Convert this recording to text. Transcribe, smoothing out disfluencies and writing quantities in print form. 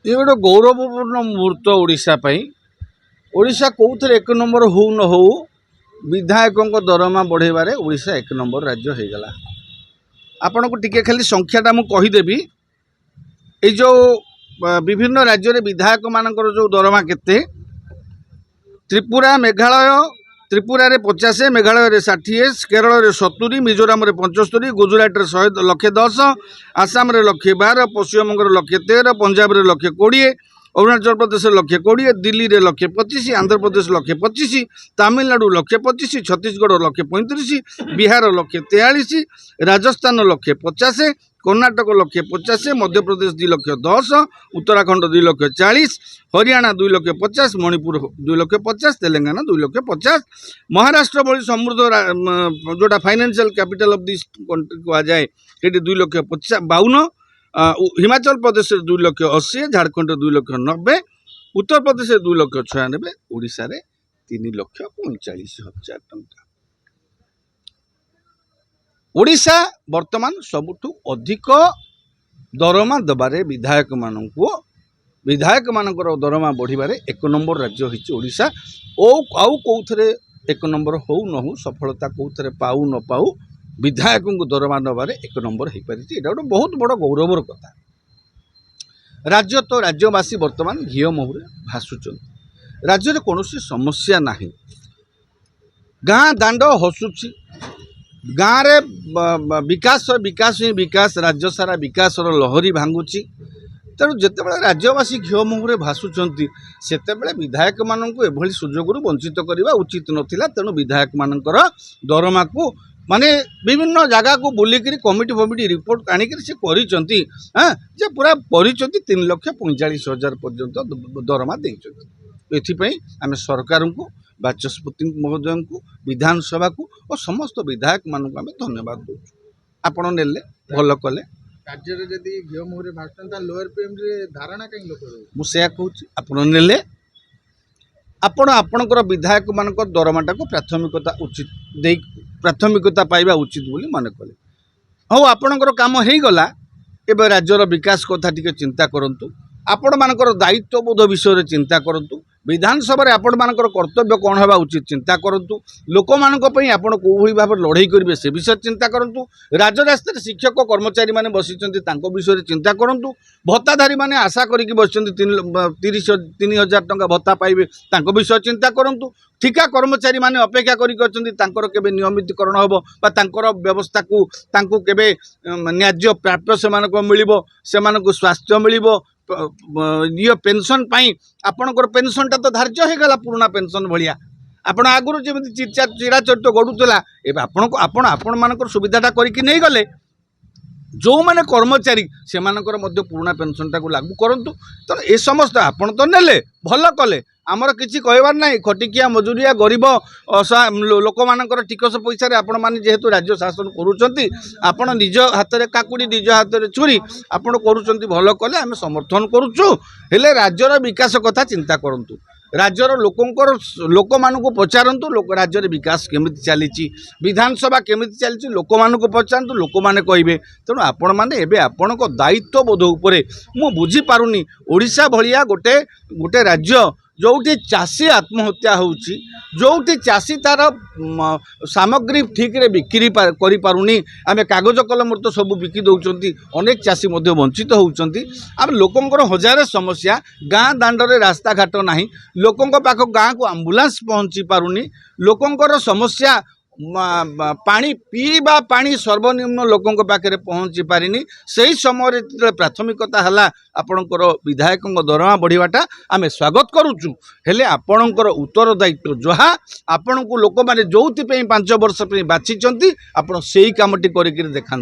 ये गोटे गौरवपूर्ण मुहूर्त ओडिशा पई। ओडिशा कौन एक नंबर हो न हो विधायकों दरमा बढ़ेबारे ओडिशा एक नंबर राज्य हो गला। आपण को टिके खाली संख्याटा मु कहीदेवी ये जो विभिन्न राज्य विधायक मानकर जो दरमा केते त्रिपुरा मेघालय त्रिपुरा रे 50 मेघालय रे 60 केरल रे 70 मिजोराम रे 75 गुजरात रे 100 आसाम रे 112 पश्चिम बंग रे 113 पंजाब रे 120 अरुणाचल प्रदेश 120 दिल्ली रे 125 आंध्र प्रदेश 125 तमिलनाडु 125 छत्तीसगढ़ 135 बिहार 143 राजस्थान 150 कर्णाटक 150 मध्य प्रदेश 2,10,000 उत्तराखंड 2,40,000 हरियाणा 2,50,000 मणिपुर 2,50,000 तेलंगाना 2,50,000 महाराष्ट्र भली समृद्ध जोटा financial capital of this country कह जाए ये 2,52,000 हिमाचल प्रदेश 2,80,000 झारखंड 2,90,000 उत्तर प्रदेश 2,96,000 ओडिशा रे 3,45,000 टंका। ओडिशा वर्तमान सबुठु अधिक दरमा दबारे विधायक मानकर दरमा बढ़िबारे एक नंबर राज्य होइछि ओडिशा। आउ कौथरे एक नंबर हो न हो सफलता कौथरे पाऊ न पाऊ विधायकों को दरमा नबारे एक नंबर हो पारि। गोटे बहुत बड़ गौरवर कथा। राज्य तो राज्यवासी वर्तमान घी मुहूर्ते भासुचन। राज्य में कौन समस्या नहीं। गाँ दांड हसुची गाँव रे विकास विकास ही विकास राज्य सारा विकास लहरी भांगुची। तेणु जिते राज्यवासी घी मुहूर्ते भासुंट से विधायक मानू एभली सुजोग वंचित करने उचित नथिला। तेणु विधायक मानकर दरमा को माने विभिन्न जगह को बुलिक कमिटी फमिटी रिपोर्ट आनिक से जे पूरा कर 3,45,000 पर्यंत दरमा देपाई आम सरकार को बाचस्पति महोदय को विधानसभा को और समस्त विधायक मानक आम धन्यवाद दौ। आपण नेले भल कले राज्य रे जदी घियो मोहरे भाषणता लोअर पीएम रे धारणा कहीं लोक मुझे कहूँ आपण नेले आपणकर विधायक मानक दरमाटा को प्राथमिकता उचित दे प्राथमिकता पाइबा उचित बोली मन कले। हाँ आपणकर काम हो गला एवं राज्यर विकास कथा टिके चिंता करंतु। आपण मानकर दायित्वबोध विषय चिंता करंतु। विधानसभा रे आपण मानकर कर्तव्य कौन होगा उचित चिंता करंतु। लोक मानक पई आपण कोई भाव लड़ाई करेंगे से विषय चिंता करंतु। राजरास्ता शिक्षक कर्मचारी माने बसिचंती तांको विषय चिंता करंतु। भत्ताधारी माने आशा करिक बसिचंती 3,000 टंका भत्ता पाइबे तांको विषय चिंता करंतु। ठिका कर्मचारी माने अपेक्षा करिक अछंती तांकर केबे नियमितकरण होबो बा तांकर व्यवस्था को तांको केबे न्याय्य प्राप्य सेमानको मिलिबो सेमानको स्वास्थ्य मिलिबो ये पेंशन पाई आपणकर पेंशनटा तो धार्य हो गला पुराना पेंशन भाया आपण आगुरी जमी चिराचरित गड़ूला एवं आपण मानकर सुविधाटा करके नहीं गले जो माने कर्मचारी से मानकर मध्य पुराना पेंशनटा को लागू करंतु। तो ये समस्त आपण तो नेले भल कले आमर किसी कहबार ना खटिकिया मजुरिया गरीब लोक मानकर टिकस पैसा आपण माने जेहेतु राज्य शासन करूचंती आपण निज हाथ में काकुड़ी निज हाथ में छुरी आपण करूचंती भल कले आम समर्थन करूचु। हेले राज्यर विकास कथा चिंता करंतु। राज्यर लोक मानू पचारतु राज्य विकास केमिति चली विधानसभा केमिति चली लोक मानू पचारतु लोक मैंने कहे। तेणु आपण मैंने एवं आपण दायित्वबोध उपरे मु बुझी पारुनी ओडिशा भलिया गोटे गोटे राज्य जोटी चाषी आत्महत्या होउची जोटी चाषी तार सामग्री ठीक रे बिक्री करि पारुनी आमे कागज कलम तो सब बिकी दउचंती अनेक चाषी मध्य वंचित होउचंती। आम लोकंकर हजार समस्या गाँ दांडरे रास्ता घाट नाही लोकंक पाख गाँ को एम्बुलेंस पहुँची पारुनी लोकंकर समस्या पानी पीवा पानी सर्वनिम्न लोकों पाखे पहुँची पारिनी सही समय प्राथमिकता है आपणकर विधायक दरमा बढ़ाटा आम स्वागत करुचु। हेले आपणकर उत्तरदायित्व जहाँ आपण को लोक मैंने जो 5 वर्ष बाछी आपण से ही कामटी कर देखा।